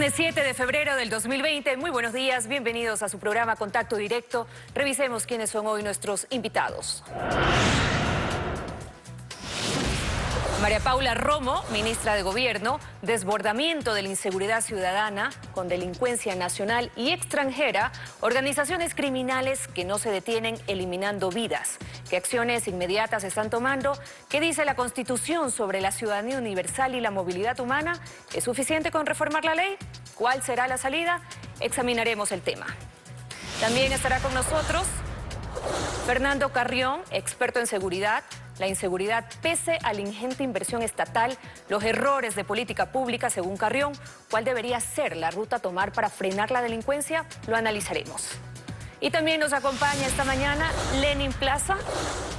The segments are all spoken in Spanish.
Lunes 7 de febrero del 2020, muy buenos días, bienvenidos a su programa Contacto Directo. Revisemos quiénes son hoy nuestros invitados. María Paula Romo, ministra de Gobierno, desbordamiento de la inseguridad ciudadana con delincuencia nacional y extranjera, organizaciones criminales que no se detienen eliminando vidas. ¿Qué acciones inmediatas se están tomando? ¿Qué dice la Constitución sobre la ciudadanía universal y la movilidad humana? ¿Es suficiente con reformar la ley? ¿Cuál será la salida? Examinaremos el tema. También estará con nosotros Fernando Carrión, experto en seguridad. La inseguridad pese a la ingente inversión estatal, los errores de política pública según Carrión. ¿Cuál debería ser la ruta a tomar para frenar la delincuencia? Lo analizaremos. Y también nos acompaña esta mañana Lenin Plaza.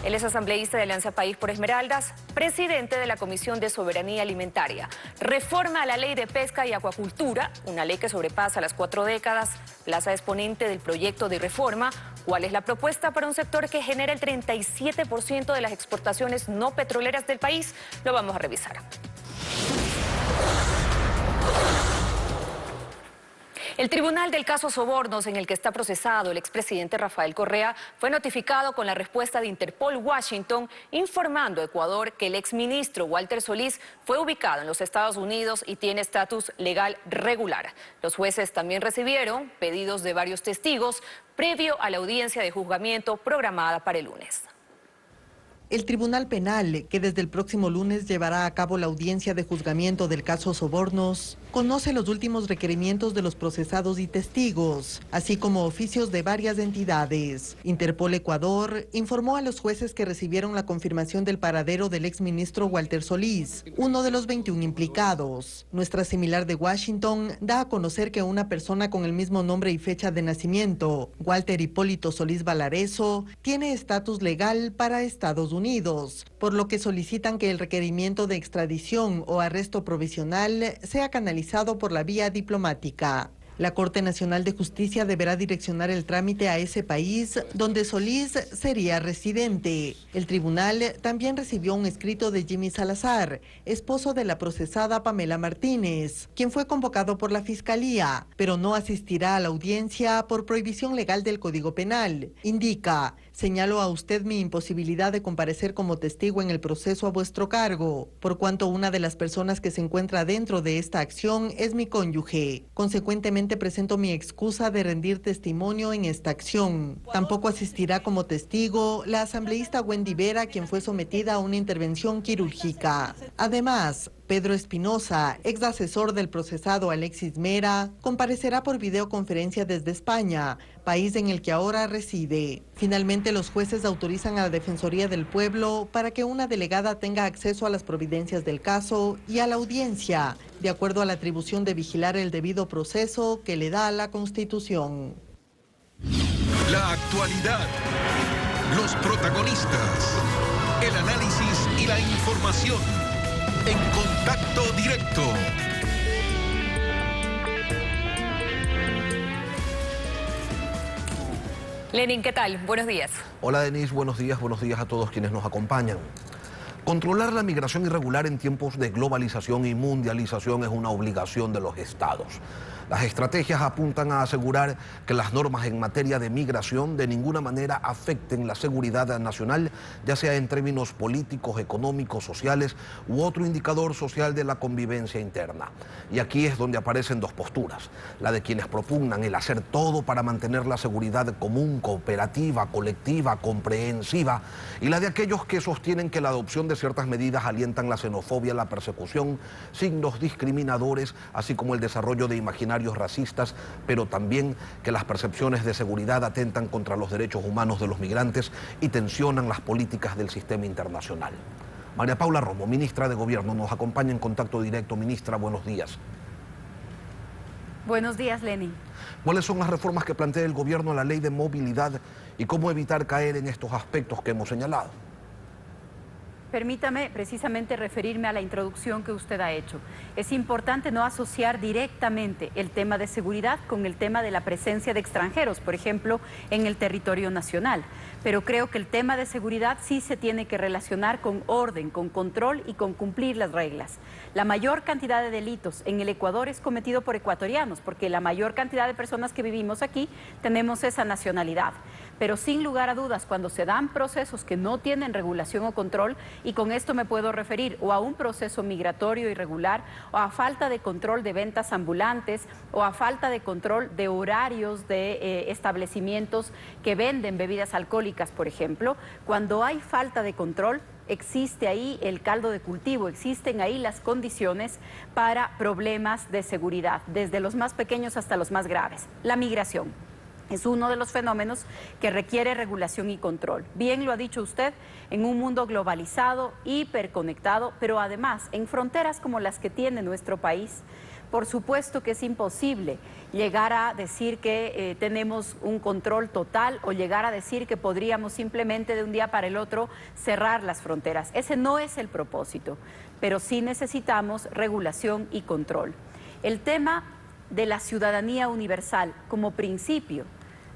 Él es asambleísta de Alianza País por Esmeraldas, presidente de la Comisión de Soberanía Alimentaria. Reforma a la Ley de Pesca y Acuacultura, una ley que sobrepasa las 4 décadas. Plaza es ponente del proyecto de reforma. ¿Cuál es la propuesta para un sector que genera el 37% de las exportaciones no petroleras del país? Lo vamos a revisar. El tribunal del caso Sobornos, en el que está procesado el expresidente Rafael Correa, fue notificado con la respuesta de Interpol Washington, informando a Ecuador que el exministro Walter Solís fue ubicado en los Estados Unidos y tiene estatus legal regular. Los jueces también recibieron pedidos de varios testigos previo a la audiencia de juzgamiento programada para el lunes. El Tribunal Penal, que desde el próximo lunes llevará a cabo la audiencia de juzgamiento del caso Sobornos, conoce los últimos requerimientos de los procesados y testigos, así como oficios de varias entidades. Interpol Ecuador informó a los jueces que recibieron la confirmación del paradero del exministro Walter Solís, uno de los 21 implicados. Nuestra similar de Washington da a conocer que una persona con el mismo nombre y fecha de nacimiento, Walter Hipólito Solís Valareso, tiene estatus legal para Estados Unidos, por lo que solicitan que el requerimiento de extradición o arresto provisional sea canalizado por la vía diplomática. La Corte Nacional de Justicia deberá direccionar el trámite a ese país donde Solís sería residente. El tribunal también recibió un escrito de Jimmy Salazar, esposo de la procesada Pamela Martínez, quien fue convocado por la Fiscalía, pero no asistirá a la audiencia por prohibición legal del Código Penal. Indica: señalo a usted mi imposibilidad de comparecer como testigo en el proceso a vuestro cargo, por cuanto una de las personas que se encuentra dentro de esta acción es mi cónyuge. Consecuentemente, presento mi excusa de rendir testimonio en esta acción. Tampoco asistirá como testigo la asambleísta Wendy Vera, quien fue sometida a una intervención quirúrgica. Además, Pedro Espinosa, ex asesor del procesado Alexis Mera, comparecerá por videoconferencia desde España, país en el que ahora reside. Finalmente, los jueces autorizan a la Defensoría del Pueblo para que una delegada tenga acceso a las providencias del caso y a la audiencia, de acuerdo a la atribución de vigilar el debido proceso que le da la Constitución. La actualidad, los protagonistas, el análisis y la información en Contacto Directo. Lenin, ¿qué tal? Buenos días. Hola Denise, buenos días a todos quienes nos acompañan. Controlar la migración irregular en tiempos de globalización y mundialización es una obligación de los estados. Las estrategias apuntan a asegurar que las normas en materia de migración de ninguna manera afecten la seguridad nacional, ya sea en términos políticos, económicos, sociales u otro indicador social de la convivencia interna. Y aquí es donde aparecen dos posturas: la de quienes propugnan el hacer todo para mantener la seguridad común, cooperativa, colectiva, comprensiva, y la de aquellos que sostienen que la adopción de ciertas medidas alientan la xenofobia, la persecución, signos discriminadores, así como el desarrollo de imaginarios racistas, pero también que las percepciones de seguridad atentan contra los derechos humanos de los migrantes y tensionan las políticas del sistema internacional. María Paula Romo, ministra de Gobierno, nos acompaña en Contacto Directo. Ministra, buenos días. Buenos días, Lenin. ¿Cuáles son las reformas que plantea el gobierno a la ley de movilidad y cómo evitar caer en estos aspectos que hemos señalado? Permítame precisamente referirme a la introducción que usted ha hecho. Es importante no asociar directamente el tema de seguridad con el tema de la presencia de extranjeros, por ejemplo, en el territorio nacional. Pero creo que el tema de seguridad sí se tiene que relacionar con orden, con control y con cumplir las reglas. La mayor cantidad de delitos en el Ecuador es cometido por ecuatorianos, porque la mayor cantidad de personas que vivimos aquí tenemos esa nacionalidad. Pero sin lugar a dudas, cuando se dan procesos que no tienen regulación o control, y con esto me puedo referir o a un proceso migratorio irregular, o a falta de control de ventas ambulantes, o a falta de control de horarios de establecimientos que venden bebidas alcohólicas, por ejemplo, cuando hay falta de control, existe ahí el caldo de cultivo, existen ahí las condiciones para problemas de seguridad, desde los más pequeños hasta los más graves. La migración es uno de los fenómenos que requiere regulación y control. Bien lo ha dicho usted, en un mundo globalizado, hiperconectado, pero además en fronteras como las que tiene nuestro país, por supuesto que es imposible llegar a decir que tenemos un control total o llegar a decir que podríamos simplemente de un día para el otro cerrar las fronteras. Ese no es el propósito, pero sí necesitamos regulación y control. El tema de la ciudadanía universal como principio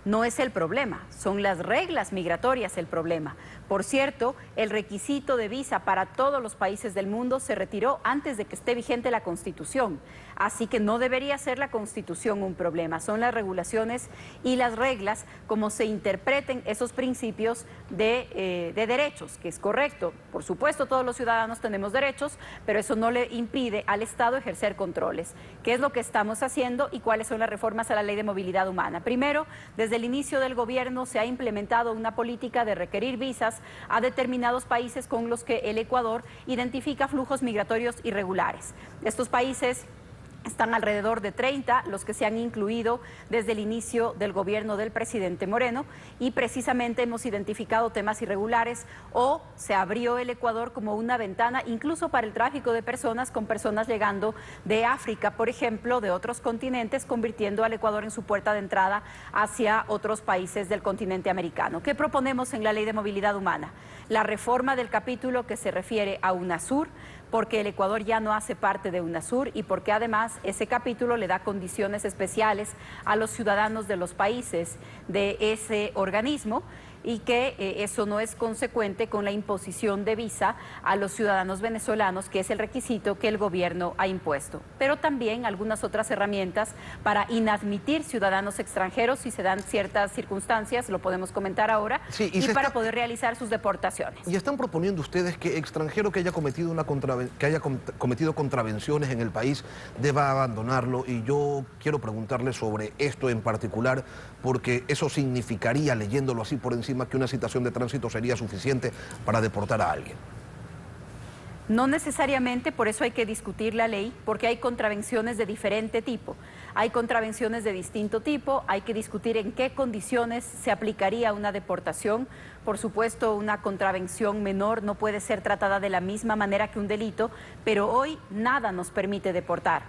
no es el problema, son las reglas migratorias el problema. Por cierto, el requisito de visa para todos los países del mundo se retiró antes de que esté vigente la Constitución. Así que no debería ser la Constitución un problema, son las regulaciones y las reglas como se interpreten esos principios de derechos, que es correcto. Por supuesto, todos los ciudadanos tenemos derechos, pero eso no le impide al Estado ejercer controles. ¿Qué es lo que estamos haciendo y cuáles son las reformas a la Ley de Movilidad Humana? Primero, desde el inicio del gobierno se ha implementado una política de requerir visas a determinados países con los que el Ecuador identifica flujos migratorios irregulares. Estos países están alrededor de 30, los que se han incluido desde el inicio del gobierno del presidente Moreno, y precisamente hemos identificado temas irregulares o se abrió el Ecuador como una ventana incluso para el tráfico de personas, con personas llegando de África, por ejemplo, de otros continentes, convirtiendo al Ecuador en su puerta de entrada hacia otros países del continente americano. ¿Qué proponemos en la Ley de Movilidad Humana? La reforma del capítulo que se refiere a UNASUR, porque el Ecuador ya no hace parte de UNASUR y porque además ese capítulo le da condiciones especiales a los ciudadanos de los países de ese organismo, y que eso no es consecuente con la imposición de visa a los ciudadanos venezolanos, que es el requisito que el gobierno ha impuesto. Pero también algunas otras herramientas para inadmitir ciudadanos extranjeros si se dan ciertas circunstancias, lo podemos comentar ahora, sí, y para poder realizar sus deportaciones. Y están proponiendo ustedes que extranjero que haya cometido cometido contravenciones en el país deba abandonarlo, y yo quiero preguntarle sobre esto en particular, porque eso significaría, leyéndolo así por encima, que una citación de tránsito sería suficiente para deportar a alguien. No necesariamente, por eso hay que discutir la ley, porque hay contravenciones de diferente tipo. Hay contravenciones de distinto tipo, hay que discutir en qué condiciones se aplicaría una deportación. Por supuesto, una contravención menor no puede ser tratada de la misma manera que un delito, pero hoy nada nos permite deportar.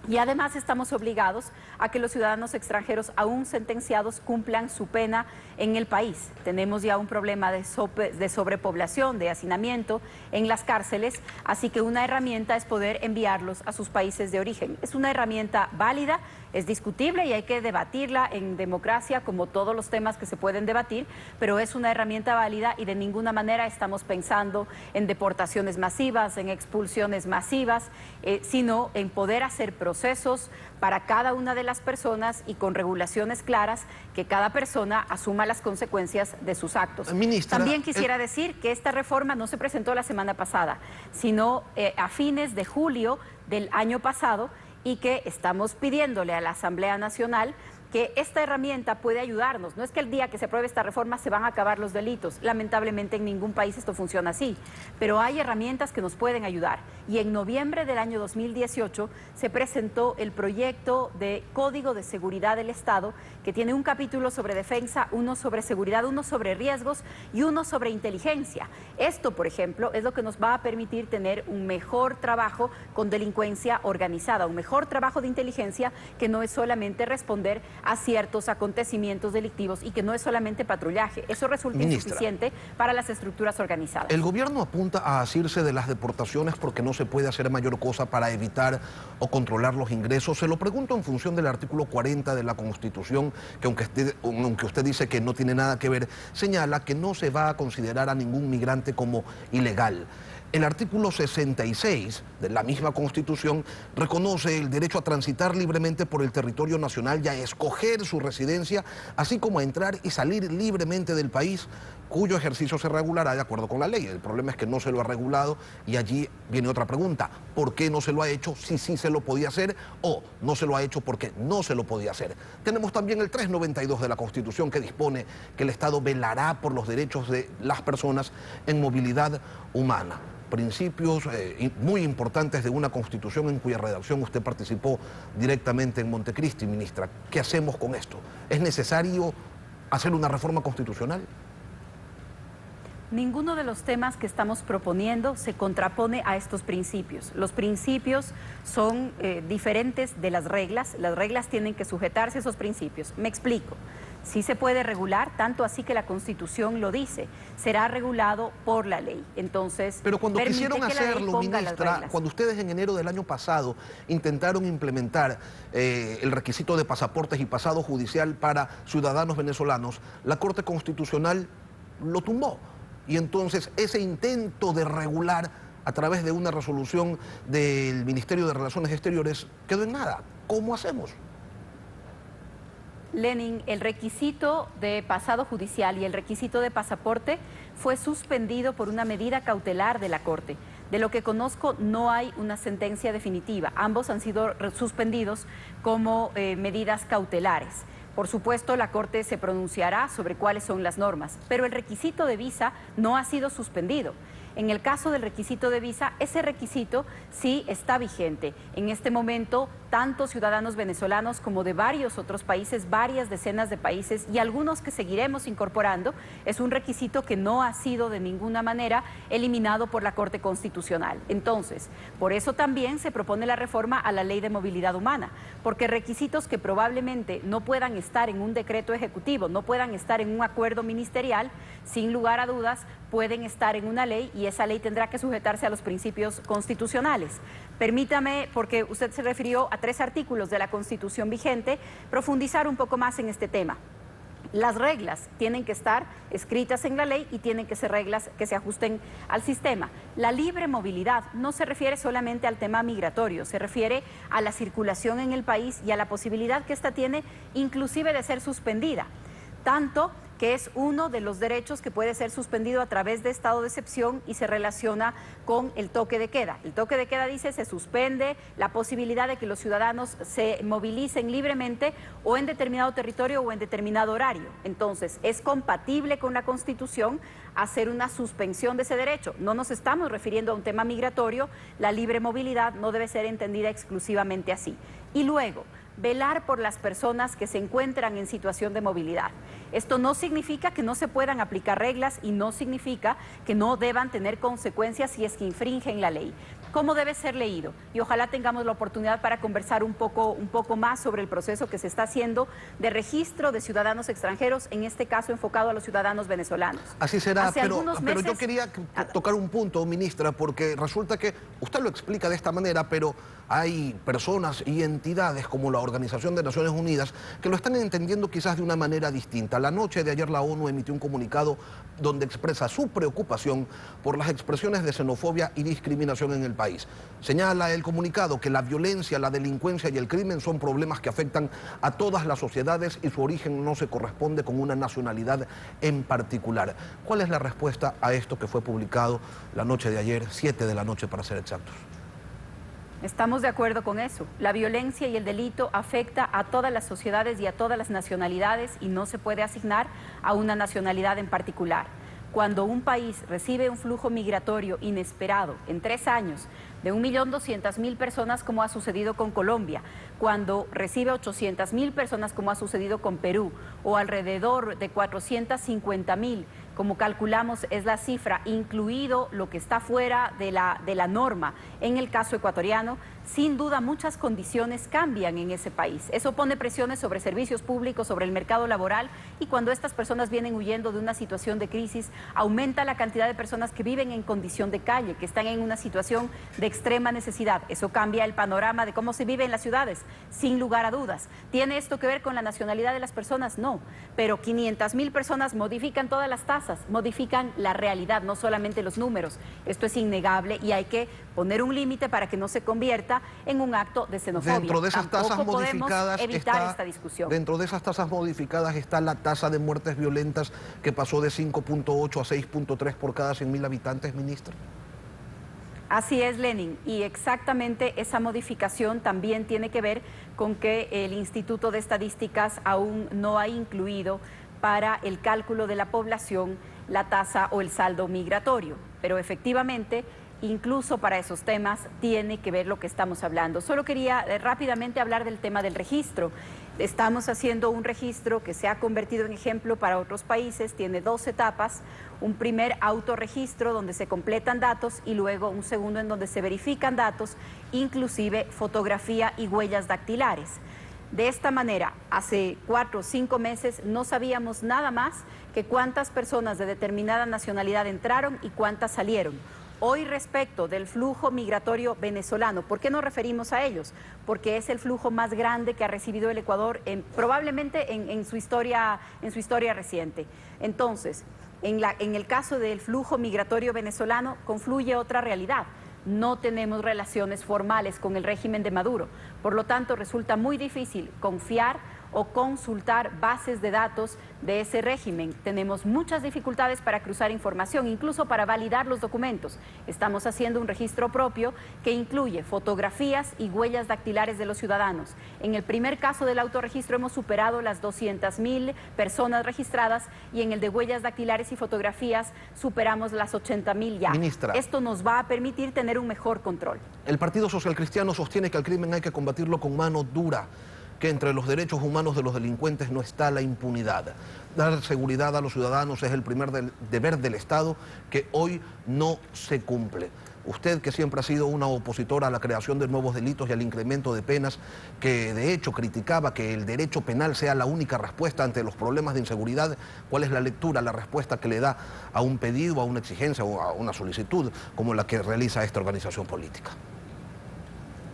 Y además estamos obligados a que los ciudadanos extranjeros aún sentenciados cumplan su pena en el país. Tenemos ya un problema de sobrepoblación, de hacinamiento en las cárceles, así que una herramienta es poder enviarlos a sus países de origen. Es una herramienta válida, es discutible y hay que debatirla en democracia como todos los temas que se pueden debatir, pero es una herramienta válida y de ninguna manera estamos pensando en deportaciones masivas, en expulsiones masivas, sino en poder hacer procesos para cada una de las personas y con regulaciones claras, que cada persona asuma las consecuencias de sus actos. Ministra, también quisiera decir que esta reforma no se presentó la semana pasada, sino a fines de julio del año pasado, y que estamos pidiéndole a la Asamblea Nacional que esta herramienta puede ayudarnos. No es que el día que se apruebe esta reforma se van a acabar los delitos. Lamentablemente en ningún país esto funciona así. Pero hay herramientas que nos pueden ayudar. Y en noviembre del año 2018 se presentó el proyecto de Código de Seguridad del Estado, que tiene un capítulo sobre defensa, uno sobre seguridad, uno sobre riesgos y uno sobre inteligencia. Esto, por ejemplo, es lo que nos va a permitir tener un mejor trabajo con delincuencia organizada, un mejor trabajo de inteligencia, que no es solamente responder a ciertos acontecimientos delictivos y que no es solamente patrullaje. Eso resulta Ministra, insuficiente para las estructuras organizadas. El gobierno apunta a asirse de las deportaciones porque no se puede hacer mayor cosa para evitar o controlar los ingresos. Se lo pregunto en función del artículo 40 de la Constitución, que aunque usted dice que no tiene nada que ver, señala que no se va a considerar a ningún migrante como ilegal. El artículo 66 de la misma Constitución reconoce el derecho a transitar libremente por el territorio nacional y a escoger su residencia, así como a entrar y salir libremente del país, cuyo ejercicio se regulará de acuerdo con la ley. El problema es que no se lo ha regulado y allí viene otra pregunta. ¿Por qué no se lo ha hecho si sí se lo podía hacer o no se lo ha hecho porque no se lo podía hacer? Tenemos también el 392 de la Constitución que dispone que el Estado velará por los derechos de las personas en movilidad humana. Principios muy importantes de una Constitución en cuya redacción usted participó directamente en Montecristi, ministra. ¿Qué hacemos con esto? ¿Es necesario hacer una reforma constitucional? Ninguno de los temas que estamos proponiendo se contrapone a estos principios. Los principios son diferentes de las reglas tienen que sujetarse a esos principios. Me explico. Sí se puede regular, tanto así que la Constitución lo dice, será regulado por la ley. Entonces, pero cuando quisieron hacerlo, ministra, cuando ustedes en enero del año pasado intentaron implementar el requisito de pasaportes y pasado judicial para ciudadanos venezolanos, la Corte Constitucional lo tumbó. Y entonces ese intento de regular a través de una resolución del Ministerio de Relaciones Exteriores quedó en nada. ¿Cómo hacemos? Lenin, el requisito de pasado judicial y el requisito de pasaporte fue suspendido por una medida cautelar de la Corte. De lo que conozco, no hay una sentencia definitiva. Ambos han sido suspendidos como medidas cautelares. Por supuesto, la Corte se pronunciará sobre cuáles son las normas, pero el requisito de visa no ha sido suspendido. En el caso del requisito de visa, ese requisito sí está vigente. En este momento, tanto ciudadanos venezolanos como de varios otros países, varias decenas de países y algunos que seguiremos incorporando, es un requisito que no ha sido de ninguna manera eliminado por la Corte Constitucional. Entonces, por eso también se propone la reforma a la Ley de Movilidad Humana, porque requisitos que probablemente no puedan estar en un decreto ejecutivo, no puedan estar en un acuerdo ministerial, sin lugar a dudas, pueden estar en una ley y esa ley tendrá que sujetarse a los principios constitucionales. Permítame, porque usted se refirió a 3 artículos de la Constitución vigente, profundizar un poco más en este tema. Las reglas tienen que estar escritas en la ley y tienen que ser reglas que se ajusten al sistema. La libre movilidad no se refiere solamente al tema migratorio, se refiere a la circulación en el país y a la posibilidad que ésta tiene inclusive de ser suspendida. Tanto que es uno de los derechos que puede ser suspendido a través de estado de excepción y se relaciona con el toque de queda. El toque de queda dice se suspende la posibilidad de que los ciudadanos se movilicen libremente o en determinado territorio o en determinado horario. Entonces, es compatible con la Constitución hacer una suspensión de ese derecho. No nos estamos refiriendo a un tema migratorio, la libre movilidad no debe ser entendida exclusivamente así. Y luego, velar por las personas que se encuentran en situación de movilidad. Esto no significa que no se puedan aplicar reglas y no significa que no deban tener consecuencias si es que infringen la ley. ¿Cómo debe ser leído? Y ojalá tengamos la oportunidad para conversar un poco más sobre el proceso que se está haciendo de registro de ciudadanos extranjeros, en este caso enfocado a los ciudadanos venezolanos. Así será, pero yo quería tocar un punto, ministra, porque resulta que usted lo explica de esta manera, pero hay personas y entidades como la Organización de Naciones Unidas que lo están entendiendo quizás de una manera distinta. La noche de ayer la ONU emitió un comunicado donde expresa su preocupación por las expresiones de xenofobia y discriminación en el país. Señala el comunicado que la violencia, la delincuencia y el crimen son problemas que afectan a todas las sociedades y su origen no se corresponde con una nacionalidad en particular. ¿Cuál es la respuesta a esto que fue publicado la noche de ayer, 7 de la noche para ser exactos? Estamos de acuerdo con eso. La violencia y el delito afecta a todas las sociedades y a todas las nacionalidades y no se puede asignar a una nacionalidad en particular. Cuando un país recibe un flujo migratorio inesperado en 3 años de 1.200.000 personas como ha sucedido con Colombia, cuando recibe 800.000 personas como ha sucedido con Perú o alrededor de 450.000, como calculamos es la cifra, incluido lo que está fuera de la norma en el caso ecuatoriano, sin duda muchas condiciones cambian en ese país. Eso pone presiones sobre servicios públicos, sobre el mercado laboral, y cuando estas personas vienen huyendo de una situación de crisis, aumenta la cantidad de personas que viven en condición de calle, que están en una situación de extrema necesidad. Eso cambia el panorama de cómo se vive en las ciudades, sin lugar a dudas. ¿Tiene esto que ver con la nacionalidad de las personas? No, pero 500.000 personas modifican todas las tasas, modifican la realidad, no solamente los números. Esto es innegable y hay que poner un límite para que no se convierta en un acto de xenofobia. Dentro de esas tasas modificadas esta discusión. Dentro de esas tasas modificadas está la tasa de muertes violentas que pasó de 5.8 a 6.3 por cada 100.000 habitantes, ministra. Así es, Lenin, y exactamente esa modificación también tiene que ver con que el Instituto de Estadísticas aún no ha incluido para el cálculo de la población la tasa o el saldo migratorio, pero efectivamente incluso para esos temas tiene que ver lo que estamos hablando. Solo quería rápidamente hablar del tema del registro. Estamos haciendo un registro que se ha convertido en ejemplo para otros países, tiene 2 etapas, un primer autorregistro donde se completan datos y luego un segundo en donde se verifican datos, inclusive fotografía y huellas dactilares. De esta manera, hace 4 o 5 meses no sabíamos nada más que cuántas personas de determinada nacionalidad entraron y cuántas salieron. Hoy, respecto del flujo migratorio venezolano, ¿por qué nos referimos a ellos? Porque es el flujo más grande que ha recibido el Ecuador probablemente en su historia reciente. Entonces, en el caso del flujo migratorio venezolano, confluye otra realidad. No tenemos relaciones formales con el régimen de Maduro. Por lo tanto, resulta muy difícil confiar o consultar bases de datos de ese régimen. Tenemos muchas dificultades para cruzar información, incluso para validar los documentos. Estamos haciendo un registro propio que incluye fotografías y huellas dactilares de los ciudadanos. En el primer caso del autorregistro hemos superado las 200.000 personas registradas y en el de huellas dactilares y fotografías superamos las 80.000 ya. Ministra, esto nos va a permitir tener un mejor control. El Partido Social Cristiano sostiene que el crimen hay que combatirlo con mano dura, que entre los derechos humanos de los delincuentes no está la impunidad. Dar seguridad a los ciudadanos es el primer deber del Estado que hoy no se cumple. Usted, que siempre ha sido una opositora a la creación de nuevos delitos y al incremento de penas, que de hecho criticaba que el derecho penal sea la única respuesta ante los problemas de inseguridad, ¿cuál es la lectura, la respuesta que le da a un pedido, a una exigencia o a una solicitud como la que realiza esta organización política?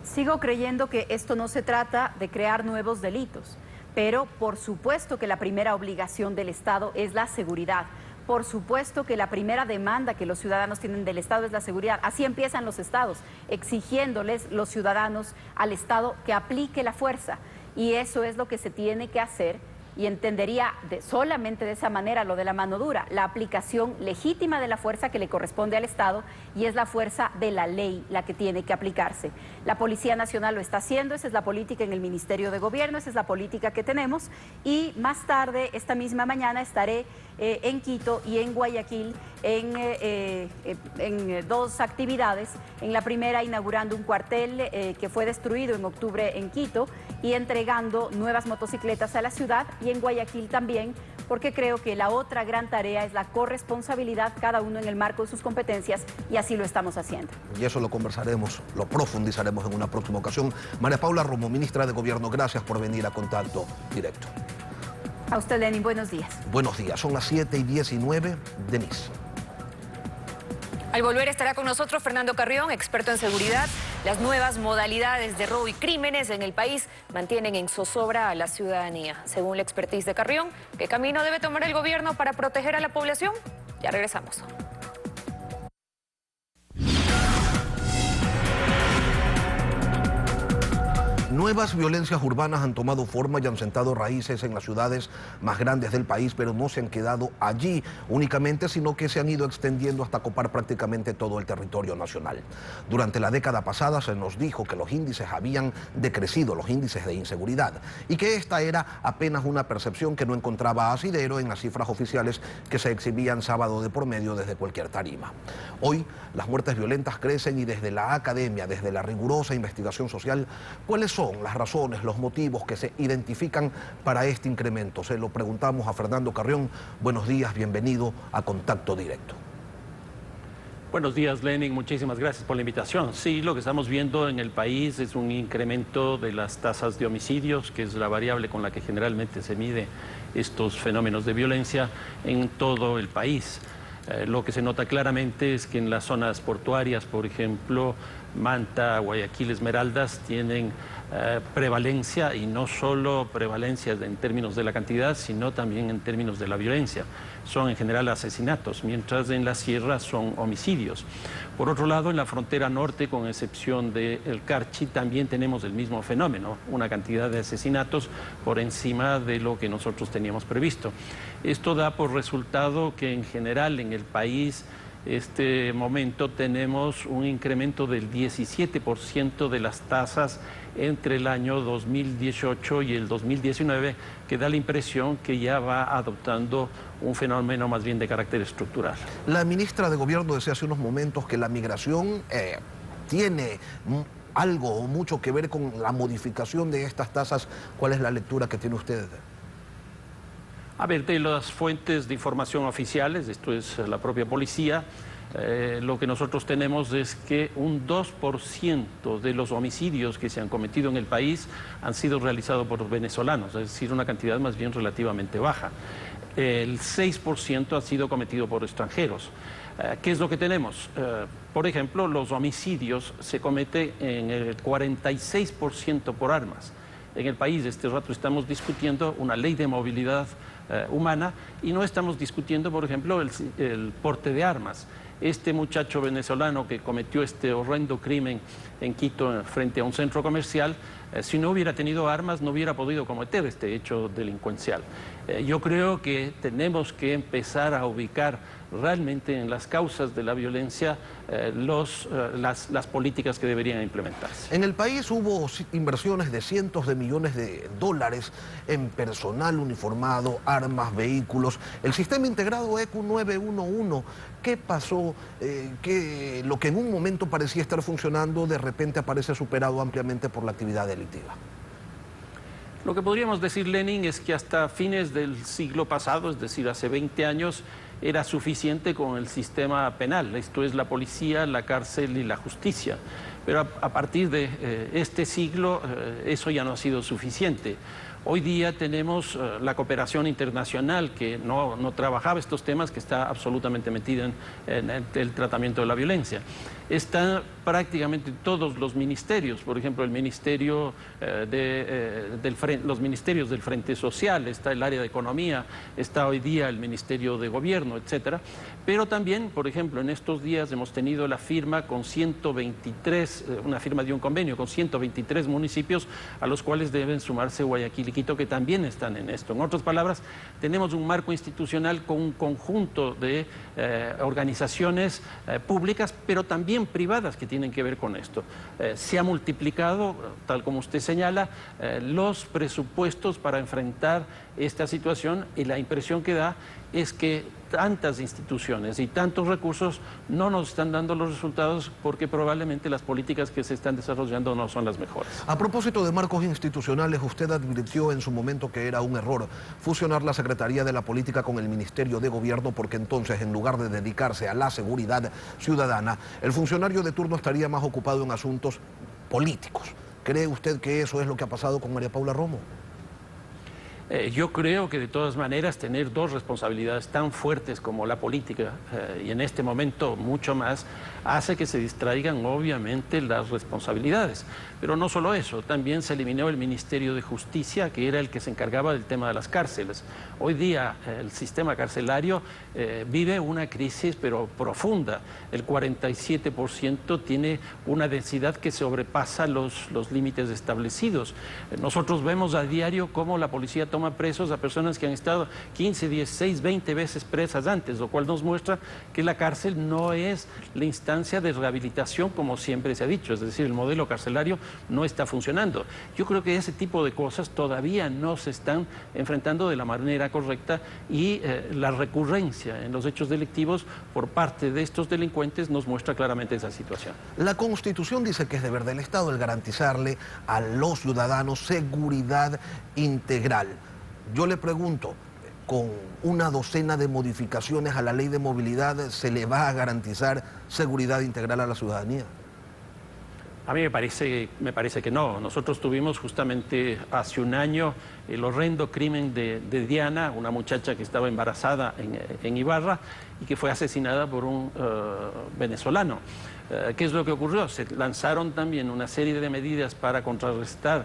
Sigo creyendo que esto no se trata de crear nuevos delitos, pero por supuesto que la primera obligación del Estado es la seguridad. Por supuesto que la primera demanda que los ciudadanos tienen del Estado es la seguridad. Así empiezan los estados, exigiéndoles los ciudadanos al Estado que aplique la fuerza. Y eso es lo que se tiene que hacer. Y entendería solamente de esa manera lo de la mano dura, la aplicación legítima de la fuerza que le corresponde al Estado, y es la fuerza de la ley la que tiene que aplicarse. La Policía Nacional lo está haciendo, esa es la política en el Ministerio de Gobierno, esa es la política que tenemos, y más tarde, esta misma mañana, estaré en Quito y en Guayaquil en 2 actividades. En la primera, inaugurando un cuartel que fue destruido en octubre en Quito y entregando nuevas motocicletas a la ciudad, y en Guayaquil también, porque creo que la otra gran tarea es la corresponsabilidad, cada uno en el marco de sus competencias, y así lo estamos haciendo. Y eso lo conversaremos, lo profundizaremos en una próxima ocasión. María Paula Romo, ministra de Gobierno, gracias por venir a Contacto Directo. A usted, Lenin, buenos días. Buenos días, son las 7:19, Denise. Al volver estará con nosotros Fernando Carrión, experto en seguridad. Las nuevas modalidades de robo y crímenes en el país mantienen en zozobra a la ciudadanía. Según la expertise de Carrión, ¿qué camino debe tomar el gobierno para proteger a la población? Ya regresamos. Nuevas violencias urbanas han tomado forma y han sentado raíces en las ciudades más grandes del país, pero no se han quedado allí únicamente, sino que se han ido extendiendo hasta copar prácticamente todo el territorio nacional. Durante la década pasada se nos dijo que los índices habían decrecido, los índices de inseguridad, y que esta era apenas una percepción que no encontraba asidero en las cifras oficiales que se exhibían sábado de por medio desde cualquier tarima. Hoy las muertes violentas crecen y desde la academia, desde la rigurosa investigación social, ¿cuáles son las razones, los motivos que se identifican para este incremento? Se lo preguntamos a Fernando Carrión. Buenos días, bienvenido a Contacto Directo. Buenos días, Lenin. Muchísimas gracias por la invitación. Sí, lo que estamos viendo en el país es un incremento de las tasas de homicidios, que es la variable con la que generalmente se mide estos fenómenos de violencia en todo el país. Lo que se nota claramente es que en las zonas portuarias, por ejemplo, Manta, Guayaquil, Esmeraldas, tienen prevalencia, y no solo prevalencia en términos de la cantidad, sino también en términos de la violencia. Son en general asesinatos, mientras en la sierra son homicidios. Por otro lado, en la frontera norte, con excepción del Carchi, también tenemos el mismo fenómeno, una cantidad de asesinatos por encima de lo que nosotros teníamos previsto. Esto da por resultado que en general en el país este momento tenemos un incremento del 17% de las tasas entre el año 2018 y el 2019, que da la impresión que ya va adoptando un fenómeno más bien de carácter estructural. La ministra de Gobierno decía hace unos momentos que la migración tiene algo o mucho que ver con la modificación de estas tasas. ¿Cuál es la lectura que tiene usted? A ver, de las fuentes de información oficiales, esto es la propia policía, lo que nosotros tenemos es que un 2% de los homicidios que se han cometido en el país han sido realizados por venezolanos, es decir, una cantidad más bien relativamente baja. El 6% ha sido cometido por extranjeros. ¿Qué es lo que tenemos? Por ejemplo, los homicidios se cometen en el 46% por armas. En el país este rato estamos discutiendo una ley de movilidad humana y no estamos discutiendo, por ejemplo, el porte de armas. Este muchacho venezolano que cometió este horrendo crimen en Quito frente a un centro comercial, si no hubiera tenido armas no hubiera podido cometer este hecho delincuencial. Yo creo que tenemos que empezar a ubicar realmente en las causas de la violencia las políticas que deberían implementarse. En el país hubo inversiones de cientos de millones de dólares en personal uniformado, armas, vehículos. El sistema integrado ECU 911, ¿qué pasó? Que lo que en un momento parecía estar funcionando, de repente aparece superado ampliamente por la actividad delictiva. Lo que podríamos decir, Lenin, es que hasta fines del siglo pasado, es decir, hace 20 años, era suficiente con el sistema penal, esto es la policía, la cárcel y la justicia. Pero a partir de este siglo eso ya no ha sido suficiente. Hoy día tenemos la cooperación internacional que no trabajaba estos temas, que está absolutamente metida en el tratamiento de la violencia. Están prácticamente todos los ministerios, por ejemplo, el ministerio los ministerios del Frente Social, está el área de Economía, está hoy día el Ministerio de Gobierno, etcétera. Pero también, por ejemplo, en estos días hemos tenido la firma con 123, una firma de un convenio con 123 municipios, a los cuales deben sumarse Guayaquil y Quito, que también están en esto. En otras palabras, tenemos un marco institucional con un conjunto de organizaciones públicas, pero también privadas que tienen que ver con esto. Se ha multiplicado, tal como usted señala, los presupuestos para enfrentar esta situación, y la impresión que da es que tantas instituciones y tantos recursos no nos están dando los resultados porque probablemente las políticas que se están desarrollando no son las mejores. A propósito de marcos institucionales, usted advirtió en su momento que era un error fusionar la Secretaría de la Política con el Ministerio de Gobierno, porque entonces, en lugar de dedicarse a la seguridad ciudadana, el funcionario de turno estaría más ocupado en asuntos políticos. ¿Cree usted que eso es lo que ha pasado con María Paula Romo? Yo creo que de todas maneras tener dos responsabilidades tan fuertes como la política y en este momento mucho más, hace que se distraigan obviamente las responsabilidades. Pero no solo eso, también se eliminó el Ministerio de Justicia, que era el que se encargaba del tema de las cárceles. Hoy día el sistema carcelario vive una crisis pero profunda. El 47% tiene una densidad que sobrepasa los límites establecidos. Nosotros vemos a diario cómo la policía toma presos a personas que han estado 15, 16, 20 veces presas antes, lo cual nos muestra que la cárcel no es la instancia de rehabilitación como siempre se ha dicho, es decir, el modelo carcelario no está funcionando. Yo creo que ese tipo de cosas todavía no se están enfrentando de la manera correcta, y la recurrencia en los hechos delictivos por parte de estos delincuentes nos muestra claramente esa situación. La Constitución dice que es deber del Estado el garantizarle a los ciudadanos seguridad integral. Yo le pregunto, con una docena de modificaciones a la ley de movilidad se le va a garantizar seguridad integral a la ciudadanía? A mí me parece que no. Nosotros tuvimos justamente hace un año el horrendo crimen de Diana, una muchacha que estaba embarazada en Ibarra y que fue asesinada por un venezolano. ¿Qué es lo que ocurrió? Se lanzaron también una serie de medidas para contrarrestar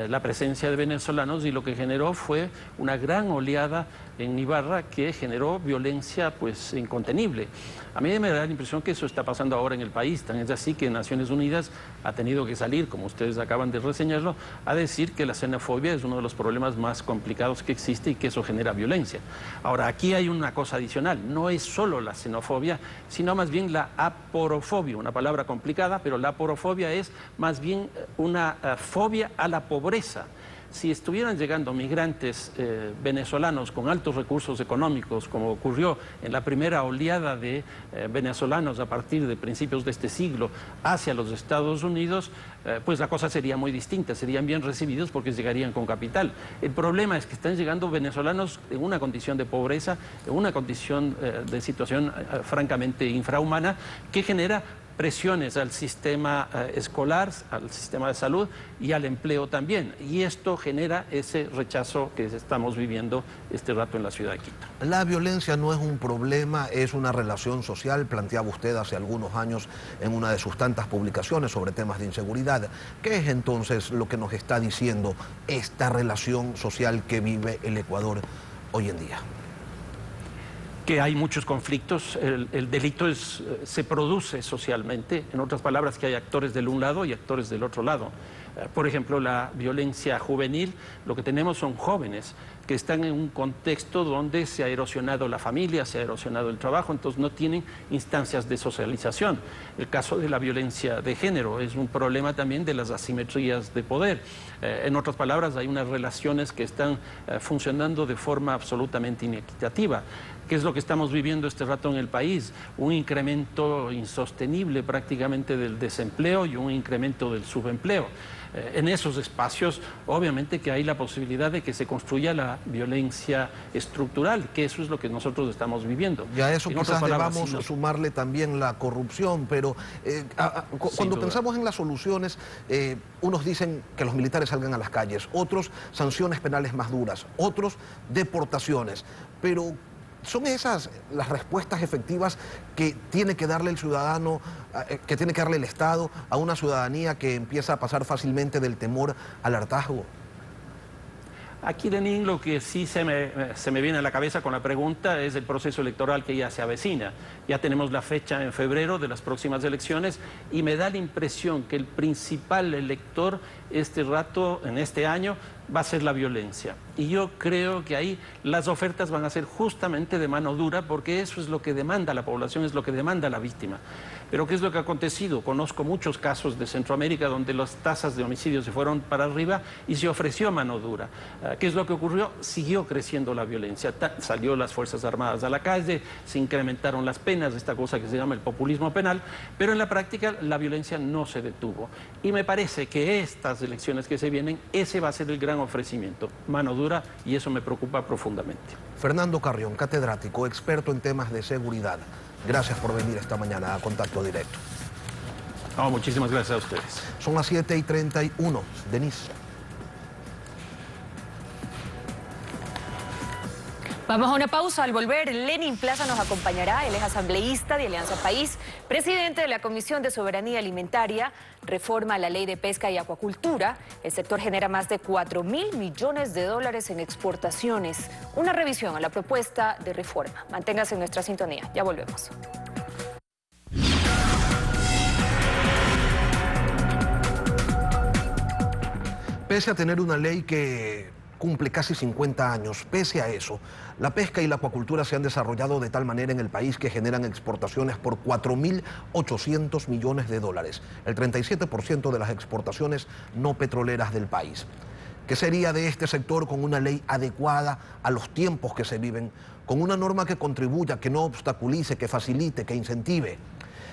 la presencia de venezolanos y lo que generó fue una gran oleada en Ibarra que generó violencia pues incontenible. A mí me da la impresión que eso está pasando ahora en el país, tan es así que Naciones Unidas ha tenido que salir, como ustedes acaban de reseñarlo, a decir que la xenofobia es uno de los problemas más complicados que existe y que eso genera violencia. Ahora, aquí hay una cosa adicional, no es solo la xenofobia, sino más bien la aporofobia, una palabra complicada, pero la aporofobia es más bien una fobia a la pobreza. Si estuvieran llegando migrantes venezolanos con altos recursos económicos, como ocurrió en la primera oleada de venezolanos a partir de principios de este siglo hacia los Estados Unidos, pues la cosa sería muy distinta, serían bien recibidos porque llegarían con capital. El problema es que están llegando venezolanos en una condición de pobreza, en una condición de situación francamente infrahumana, que genera presiones al sistema escolar, al sistema de salud y al empleo también. Y esto genera ese rechazo que estamos viviendo este rato en la ciudad de Quito. La violencia no es un problema, es una relación social, planteaba usted hace algunos años en una de sus tantas publicaciones sobre temas de inseguridad. ¿Qué es entonces lo que nos está diciendo esta relación social que vive el Ecuador hoy en día? Que hay muchos conflictos, el delito se produce socialmente, en otras palabras que hay actores del un lado y actores del otro lado. Por ejemplo, la violencia juvenil, lo que tenemos son jóvenes que están en un contexto donde se ha erosionado la familia, se ha erosionado el trabajo, entonces no tienen instancias de socialización. El caso de la violencia de género es un problema también de las asimetrías de poder. En otras palabras, hay unas relaciones que están funcionando de forma absolutamente inequitativa. ¿Qué es lo que estamos viviendo este rato en el país? Un incremento insostenible prácticamente del desempleo y un incremento del subempleo. En esos espacios, obviamente que hay la posibilidad de que se construya la violencia estructural, que eso es lo que nosotros estamos viviendo. Y a eso quizás debamos sumarle también la corrupción, pero cuando pensamos en las soluciones, unos dicen que los militares salgan a las calles, otros sanciones penales más duras, otros deportaciones, pero ¿son esas las respuestas efectivas que tiene que darle el ciudadano, que tiene que darle el Estado a una ciudadanía que empieza a pasar fácilmente del temor al hartazgo? Aquí, Lenín, lo que sí se me viene a la cabeza con la pregunta es el proceso electoral que ya se avecina. Ya tenemos la fecha en febrero de las próximas elecciones y me da la impresión que el principal elector este rato, en este año, va a ser la violencia. Y yo creo que ahí las ofertas van a ser justamente de mano dura porque eso es lo que demanda la población, es lo que demanda la víctima. Pero ¿qué es lo que ha acontecido? Conozco muchos casos de Centroamérica donde las tasas de homicidios se fueron para arriba y se ofreció mano dura. ¿Qué es lo que ocurrió? Siguió creciendo la violencia. Salió las Fuerzas Armadas a la calle, se incrementaron las penas, esta cosa que se llama el populismo penal, pero en la práctica la violencia no se detuvo. Y me parece que estas elecciones que se vienen, ese va a ser el gran ofrecimiento, mano dura, y eso me preocupa profundamente. Fernando Carrión, catedrático, experto en temas de seguridad. Gracias por venir esta mañana a Contacto Directo. No, muchísimas gracias a ustedes. Son las 7:31. Denise. Vamos a una pausa. Al volver, Lenin Plaza nos acompañará. Él es asambleísta de Alianza País, presidente de la Comisión de Soberanía Alimentaria, reforma a la Ley de Pesca y Acuacultura. El sector genera más de 4.000 millones de dólares en exportaciones. Una revisión a la propuesta de reforma. Manténgase en nuestra sintonía. Ya volvemos. Pese a tener una ley que cumple casi 50 años, pese a eso, la pesca y la acuacultura se han desarrollado de tal manera en el país que generan exportaciones por 4.800 millones de dólares, el 37% de las exportaciones no petroleras del país. ¿Qué sería de este sector con una ley adecuada a los tiempos que se viven, con una norma que contribuya, que no obstaculice, que facilite, que incentive?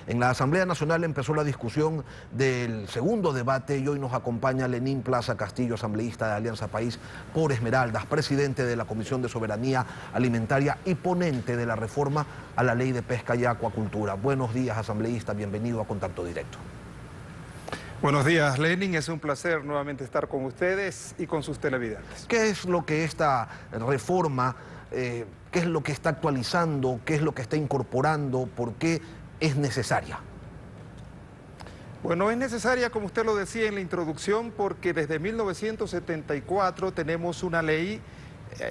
En la Asamblea Nacional empezó la discusión del segundo debate y hoy nos acompaña Lenín Plaza Castillo, asambleísta de Alianza País por Esmeraldas, presidente de la Comisión de Soberanía Alimentaria y ponente de la reforma a la Ley de Pesca y Acuacultura. Buenos días, asambleísta, bienvenido a Contacto Directo. Buenos días, Lenin. Es un placer nuevamente estar con ustedes y con sus televidentes. ¿Qué es lo que esta reforma, qué es lo que está actualizando, qué es lo que está incorporando, por qué es necesaria? Bueno, es necesaria, como usted lo decía en la introducción, porque desde 1974 tenemos una ley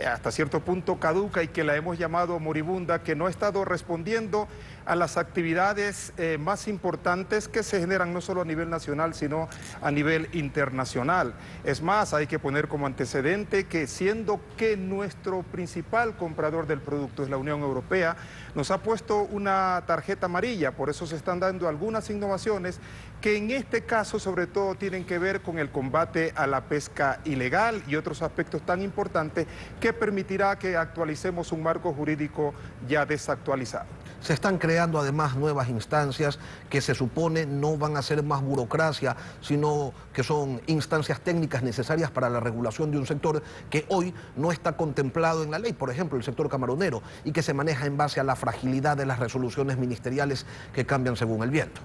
hasta cierto punto caduca y que la hemos llamado moribunda, que no ha estado respondiendo a las actividades más importantes que se generan no solo a nivel nacional, sino a nivel internacional. Es más, hay que poner como antecedente que siendo que nuestro principal comprador del producto es la Unión Europea, nos ha puesto una tarjeta amarilla, por eso se están dando algunas innovaciones que en este caso sobre todo tienen que ver con el combate a la pesca ilegal y otros aspectos tan importantes que permitirá que actualicemos un marco jurídico ya desactualizado. Se están creando además nuevas instancias que se supone no van a ser más burocracia, sino que son instancias técnicas necesarias para la regulación de un sector que hoy no está contemplado en la ley, por ejemplo, el sector camaronero, y que se maneja en base a la fragilidad de las resoluciones ministeriales que cambian según el viento.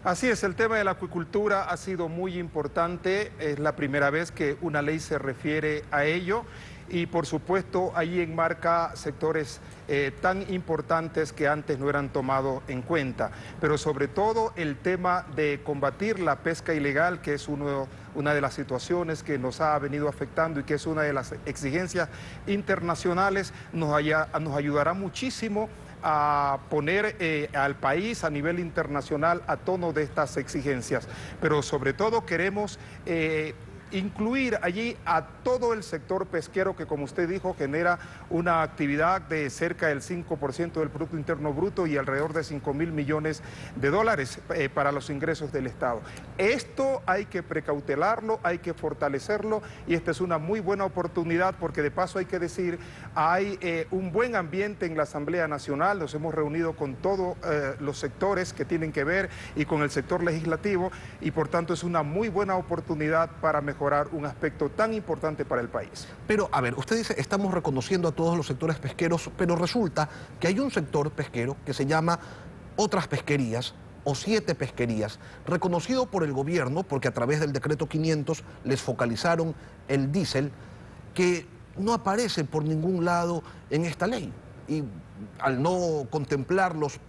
Así es, el tema de la acuicultura ha sido muy importante, es la primera vez que una ley se refiere a ello y por supuesto ahí enmarca sectores tan importantes que antes no eran tomados en cuenta, pero sobre todo el tema de combatir la pesca ilegal, que es una de las situaciones que nos ha venido afectando y que es una de las exigencias internacionales, nos ayudará muchísimo a poner al país a nivel internacional a tono de estas exigencias, pero sobre todo queremos incluir allí a todo el sector pesquero que, como usted dijo, genera una actividad de cerca del 5% del Producto Interno Bruto y alrededor de $5.000 millones para los ingresos del Estado. Esto hay que precautelarlo, hay que fortalecerlo y esta es una muy buena oportunidad porque de paso hay que decir, hay un buen ambiente en la Asamblea Nacional, nos hemos reunido con todos los sectores que tienen que ver y con el sector legislativo y por tanto es una muy buena oportunidad para mejorar un aspecto tan importante para el país. Pero, a ver, usted dice, estamos reconociendo a todos los sectores pesqueros, pero resulta que hay un sector pesquero que se llama otras pesquerías, o 7 pesquerías, reconocido por el gobierno, porque a través del decreto 500 les focalizaron el diésel, que no aparece por ningún lado en esta ley. Y al no contemplarlos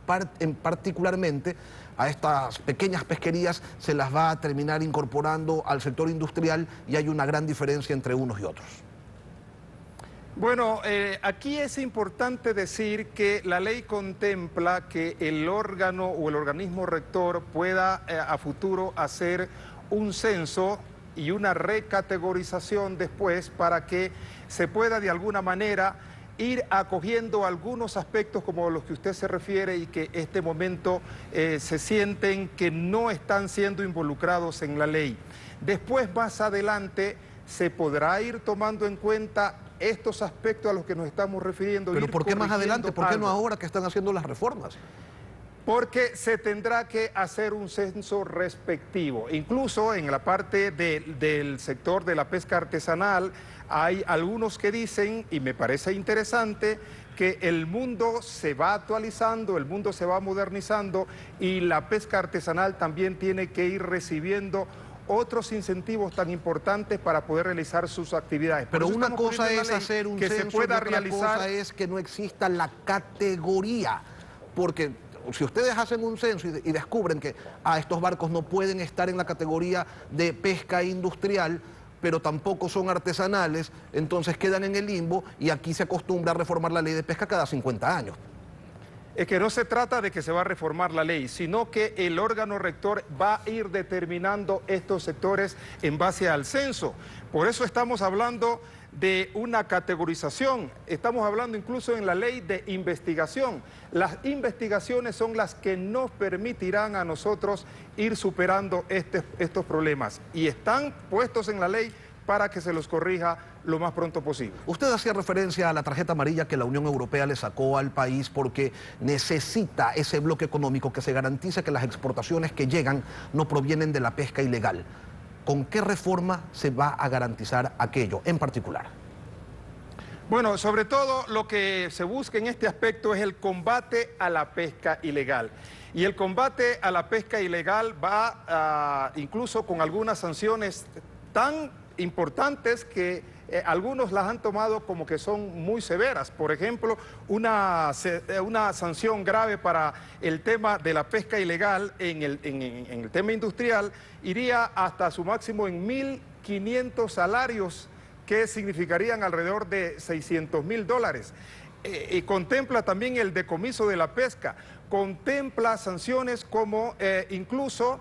particularmente, a estas pequeñas pesquerías se las va a terminar incorporando al sector industrial y hay una gran diferencia entre unos y otros. Bueno, aquí es importante decir que la ley contempla que el órgano o el organismo rector pueda a futuro hacer un censo y una recategorización después para que se pueda de alguna manera ir acogiendo algunos aspectos como los que usted se refiere y que este momento se sienten que no están siendo involucrados en la ley. Después, más adelante, se podrá ir tomando en cuenta estos aspectos a los que nos estamos refiriendo. ¿Pero por qué más adelante? ¿Por qué no ahora que están haciendo las reformas? Porque se tendrá que hacer un censo respectivo. Incluso en la parte del sector de la pesca artesanal hay algunos que dicen, y me parece interesante, que el mundo se va actualizando, el mundo se va modernizando y la pesca artesanal también tiene que ir recibiendo otros incentivos tan importantes para poder realizar sus actividades. Pero una cosa es hacer un censo y otra cosa es que no exista la categoría, porque si ustedes hacen un censo y descubren que estos barcos no pueden estar en la categoría de pesca industrial, pero tampoco son artesanales, entonces quedan en el limbo y aquí se acostumbra a reformar la ley de pesca cada 50 años. Es que no se trata de que se va a reformar la ley, sino que el órgano rector va a ir determinando estos sectores en base al censo. Por eso estamos hablando de una categorización, estamos hablando incluso en la ley de investigación. Las investigaciones son las que nos permitirán a nosotros ir superando estos problemas y están puestos en la ley para que se los corrija lo más pronto posible. Usted hacía referencia a la tarjeta amarilla que la Unión Europea le sacó al país porque necesita ese bloque económico que se garantice que las exportaciones que llegan no provienen de la pesca ilegal. ¿Con qué reforma se va a garantizar aquello en particular? Bueno, sobre todo lo que se busca en este aspecto es el combate a la pesca ilegal. Y el combate a la pesca ilegal va incluso con algunas sanciones tan importantes que algunos las han tomado como que son muy severas. Por ejemplo, una sanción grave para el tema de la pesca ilegal en el tema industrial iría hasta su máximo en 1.500 salarios, que significarían alrededor de $600.000. Y contempla también el decomiso de la pesca, contempla sanciones como incluso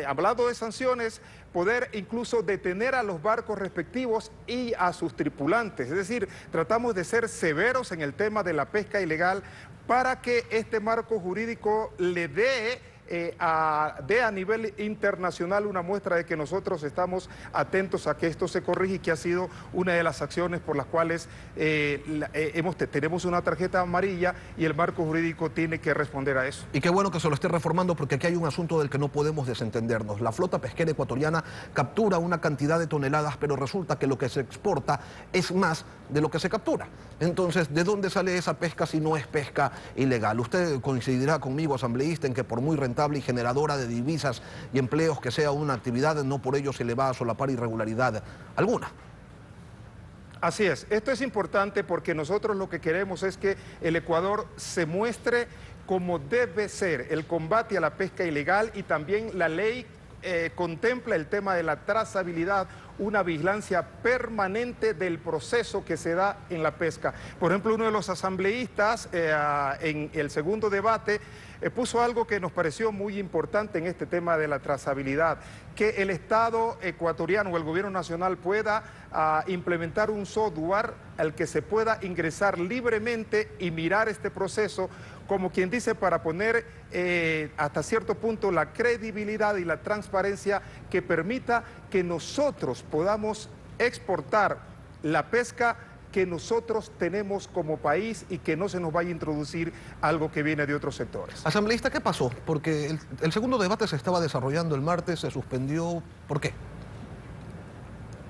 hablando de sanciones, poder incluso detener a los barcos respectivos y a sus tripulantes. Es decir, tratamos de ser severos en el tema de la pesca ilegal para que este marco jurídico le dé a nivel internacional una muestra de que nosotros estamos atentos a que esto se corrija y que ha sido una de las acciones por las cuales tenemos una tarjeta amarilla y el marco jurídico tiene que responder a eso. Y qué bueno que se lo esté reformando, porque aquí hay un asunto del que no podemos desentendernos. La flota pesquera ecuatoriana captura una cantidad de toneladas, pero resulta que lo que se exporta es más de lo que se captura. Entonces, ¿de dónde sale esa pesca si no es pesca ilegal? Usted coincidirá conmigo, asambleísta, en que por muy rentable y generadora de divisas y empleos que sea una actividad, no por ello se le va a solapar irregularidad alguna. Así es, esto es importante porque nosotros lo que queremos es que el Ecuador se muestre como debe ser el combate a la pesca ilegal, y también la ley contempla el tema de la trazabilidad, una vigilancia permanente del proceso que se da en la pesca. Por ejemplo, uno de los asambleístas en el segundo debate puso algo que nos pareció muy importante en este tema de la trazabilidad, que el Estado ecuatoriano o el gobierno nacional pueda implementar un software al que se pueda ingresar libremente y mirar este proceso, como quien dice, para poner hasta cierto punto la credibilidad y la transparencia que permita que nosotros podamos exportar la pesca que nosotros tenemos como país y que no se nos vaya a introducir algo que viene de otros sectores. Asambleísta, ¿qué pasó? Porque el segundo debate se estaba desarrollando el martes, se suspendió. ¿Por qué?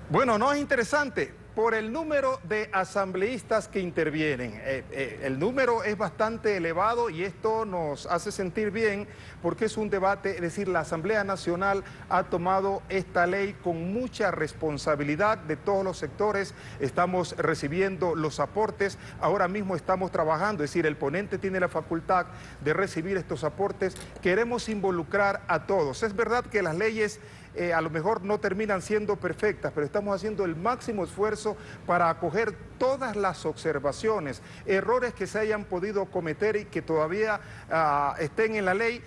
Bueno, no es interesante. Por el número de asambleístas que intervienen. El número es bastante elevado y esto nos hace sentir bien porque es un debate, es decir, la Asamblea Nacional ha tomado esta ley con mucha responsabilidad de todos los sectores. Estamos recibiendo los aportes, ahora mismo estamos trabajando, es decir, el ponente tiene la facultad de recibir estos aportes. Queremos involucrar a todos. Es verdad que las leyes a lo mejor no terminan siendo perfectas, pero estamos haciendo el máximo esfuerzo para acoger todas las observaciones, errores que se hayan podido cometer y que todavía estén en la ley.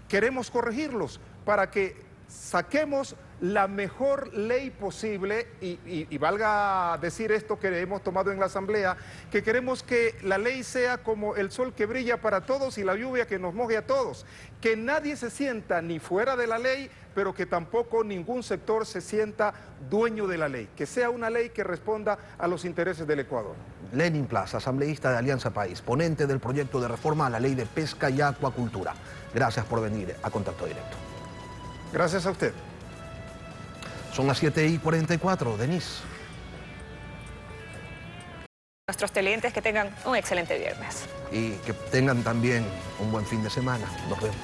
Queremos corregirlos para que saquemos la mejor ley posible y valga decir esto que hemos tomado en la Asamblea, que queremos que la ley sea como el sol que brilla para todos y la lluvia que nos moje a todos, que nadie se sienta ni fuera de la ley, pero que tampoco ningún sector se sienta dueño de la ley, que sea una ley que responda a los intereses del Ecuador. Lenin Plaza, asambleísta de Alianza País, ponente del proyecto de reforma a la ley de pesca y acuacultura. Gracias por venir a Contacto Directo. Gracias a usted. Son las 7:44, Denise. Nuestros televidentes que tengan un excelente viernes. Y que tengan también un buen fin de semana. Nos vemos.